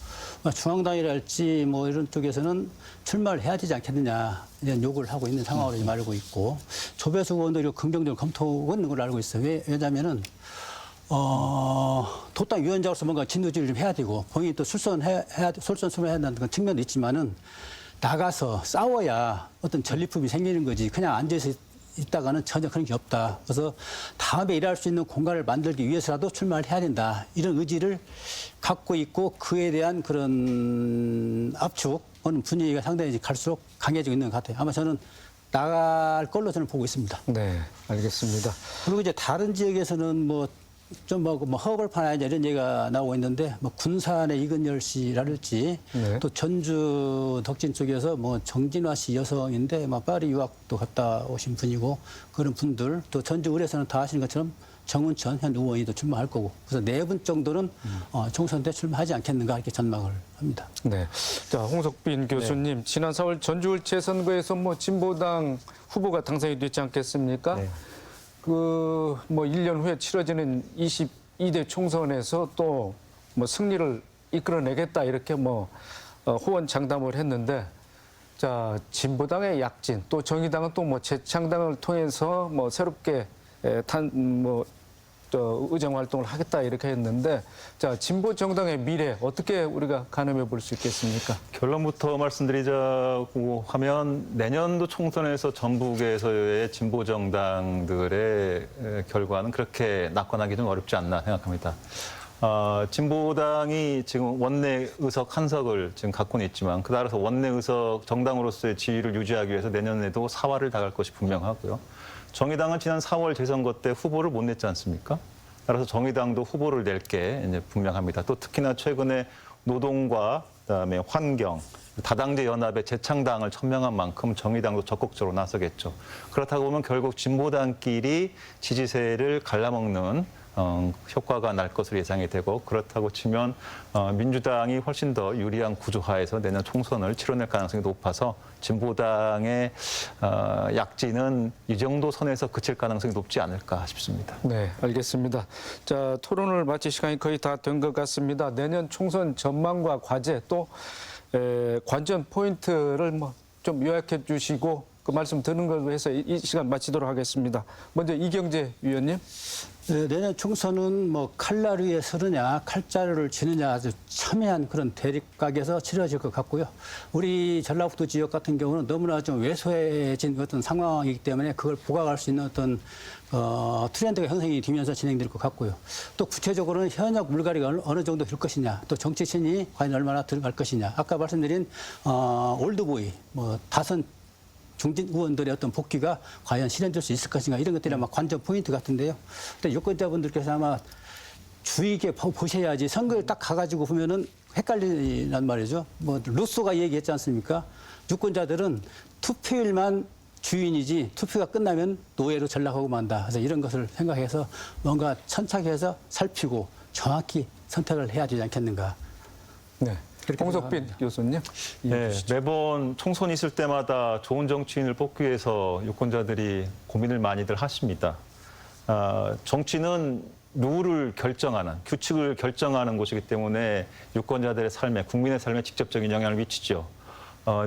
중앙당이랄지 뭐 이런 쪽에서는 출마를 해야 되지 않겠느냐 이런 요구를 하고 있는 상황으로 지금 알고 있고 조배숙 의원도 긍정적으로 검토하고 있는 걸로 알고 있어요. 왜냐하면은 도당위원장으로서 뭔가 진두지휘를 좀 해야 되고 본인이 또 솔선수범해야 한다는 측면도 있지만은 나가서 싸워야 어떤 전리품이 생기는 거지 그냥 앉아서 있다가는 전혀 그런 게 없다. 그래서 다음에 일할 수 있는 공간을 만들기 위해서라도 출마를 해야 된다. 이런 의지를 갖고 있고 그에 대한 그런 압축하는 분위기가 상당히 갈수록 강해지고 있는 것 같아요. 아마 저는 나갈 걸로 저는 보고 있습니다. 네, 알겠습니다. 그리고 이제 다른 지역에서는 허벌판이나 이런 얘기가 나오고 있는데, 군산의 이근열 씨라든지, 네. 또 전주 덕진 쪽에서 정진화 씨 여성인데, 파리 유학도 갔다 오신 분이고, 그런 분들, 또 전주 을에서는 다 아시는 것처럼 정운천 현 의원이 또 출마할 거고, 그래서 4분 정도는 총선 때 출마하지 않겠는가 이렇게 전망을 합니다. 네. 자, 홍석빈 교수님, 지난 4월 전주을 재선거에서 진보당 후보가 당선이 됐지 않겠습니까? 네. 1년 후에 치러지는 22대 총선에서 또 승리를 이끌어내겠다 이렇게 호언장담을 했는데, 자, 진보당의 약진, 또 정의당은 또 재창당을 통해서 새롭게 의정 활동을 하겠다 이렇게 했는데, 자, 진보 정당의 미래 어떻게 우리가 가늠해 볼 수 있겠습니까? 결론부터 말씀드리자고 하면 내년도 총선에서 전북에서의 진보 정당들의 결과는 그렇게 낙관하기 좀 어렵지 않나 생각합니다. 진보당이 지금 원내 의석 한 석을 지금 갖고는 있지만 그 따라서 원내 의석 정당으로서의 지위를 유지하기 위해서 내년에도 사활을 당할 것이 분명하고요. 정의당은 지난 4월 재선거 때 후보를 못 냈지 않습니까? 따라서 정의당도 후보를 낼 게 이제 분명합니다. 또 특히나 최근에 노동과 그다음에 환경, 다당제 연합의 재창당을 천명한 만큼 정의당도 적극적으로 나서겠죠. 그렇다고 보면 결국 진보당끼리 지지세를 갈라먹는 효과가 날 것으로 예상이 되고, 그렇다고 치면 민주당이 훨씬 더 유리한 구조하에서 내년 총선을 치러낼 가능성이 높아서 진보당의 약진은 이 정도 선에서 그칠 가능성이 높지 않을까 싶습니다. 네, 알겠습니다. 자, 토론을 마칠 시간이 거의 다 된 것 같습니다. 내년 총선 전망과 과제 또 관전 포인트를 좀 요약해 주시고 그 말씀 드는 걸로 해서 이 시간 마치도록 하겠습니다. 먼저 이경재 위원님. 네, 내년 총선은 칼날 위에 서느냐 칼자루를 쥐느냐 아주 첨예한 그런 대립각에서 치러질 것 같고요. 우리 전라북도 지역 같은 경우는 너무나 좀 왜소해진 어떤 상황이기 때문에 그걸 부각할 수 있는 어떤 트렌드가 형성이 되면서 진행될 것 같고요. 또 구체적으로는 현역 물갈이가 어느 정도 될 것이냐, 또 정치신이 과연 얼마나 들어갈 것이냐. 아까 말씀드린 올드보이, 다선 중진 의원들의 어떤 복귀가 과연 실현될 수 있을 것인가 이런 것들이 아마 관전 포인트 같은데요. 근데 유권자분들께서 아마 주의 깊게 보셔야지 선거에 딱 가가지고 보면은 헷갈리란 말이죠. 뭐 루소가 얘기했지 않습니까? 유권자들은 투표일만 주인이지 투표가 끝나면 노예로 전락하고 만다. 그래서 이런 것을 생각해서 뭔가 천착해서 살피고 정확히 선택을 해야 되지 않겠는가. 네. 그렇게 홍석빈 생각합니다. 교수님. 네, 매번 총선이 있을 때마다 좋은 정치인을 뽑기 위해서 유권자들이 고민을 많이들 하십니다. 정치는 룰을 결정하는, 규칙을 결정하는 곳이기 때문에 유권자들의 삶에, 국민의 삶에 직접적인 영향을 미치죠.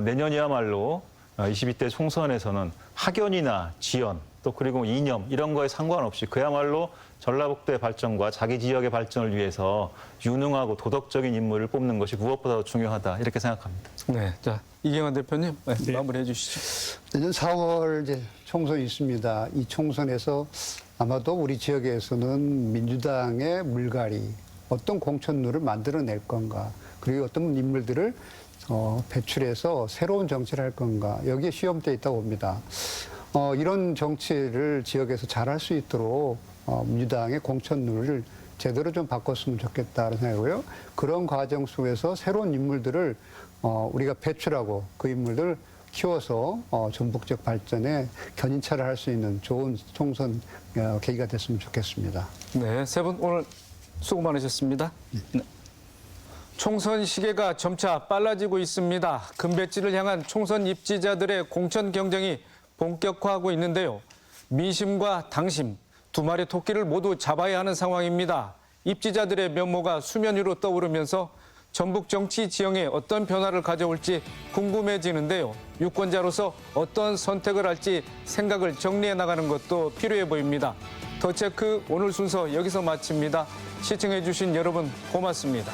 내년이야말로 22대 총선에서는 학연이나 지연, 또 그리고 이념 이런 거에 상관없이 그야말로 전라북도의 발전과 자기 지역의 발전을 위해서 유능하고 도덕적인 인물을 뽑는 것이 무엇보다도 중요하다 이렇게 생각합니다. 네. 자, 이경환 대표님 마무리해 주시죠. 내년 4월 이제 총선이 있습니다. 이 총선에서 아마도 우리 지역에서는 민주당의 물갈이, 어떤 공천룰을 만들어낼 건가, 그리고 어떤 인물들을 배출해서 새로운 정치를 할 건가, 여기에 시험되어 있다고 봅니다. 이런 정치를 지역에서 잘할 수 있도록 민주당의 공천룰을 제대로 좀 바꿨으면 좋겠다는 생각이고요. 그런 과정 속에서 새로운 인물들을 우리가 배출하고 그 인물들을 키워서 전북적 발전에 견인차를 할 수 있는 좋은 총선 계기가 됐으면 좋겠습니다. 네, 세 분 오늘 수고 많으셨습니다. 네. 총선 시계가 점차 빨라지고 있습니다. 금배지를 향한 총선 입지자들의 공천 경쟁이 본격화하고 있는데요. 민심과 당심, 두 마리 토끼를 모두 잡아야 하는 상황입니다. 입지자들의 면모가 수면 위로 떠오르면서 전북 정치 지형에 어떤 변화를 가져올지 궁금해지는데요. 유권자로서 어떤 선택을 할지 생각을 정리해 나가는 것도 필요해 보입니다. 더 체크 오늘 순서 여기서 마칩니다. 시청해 주신 여러분 고맙습니다.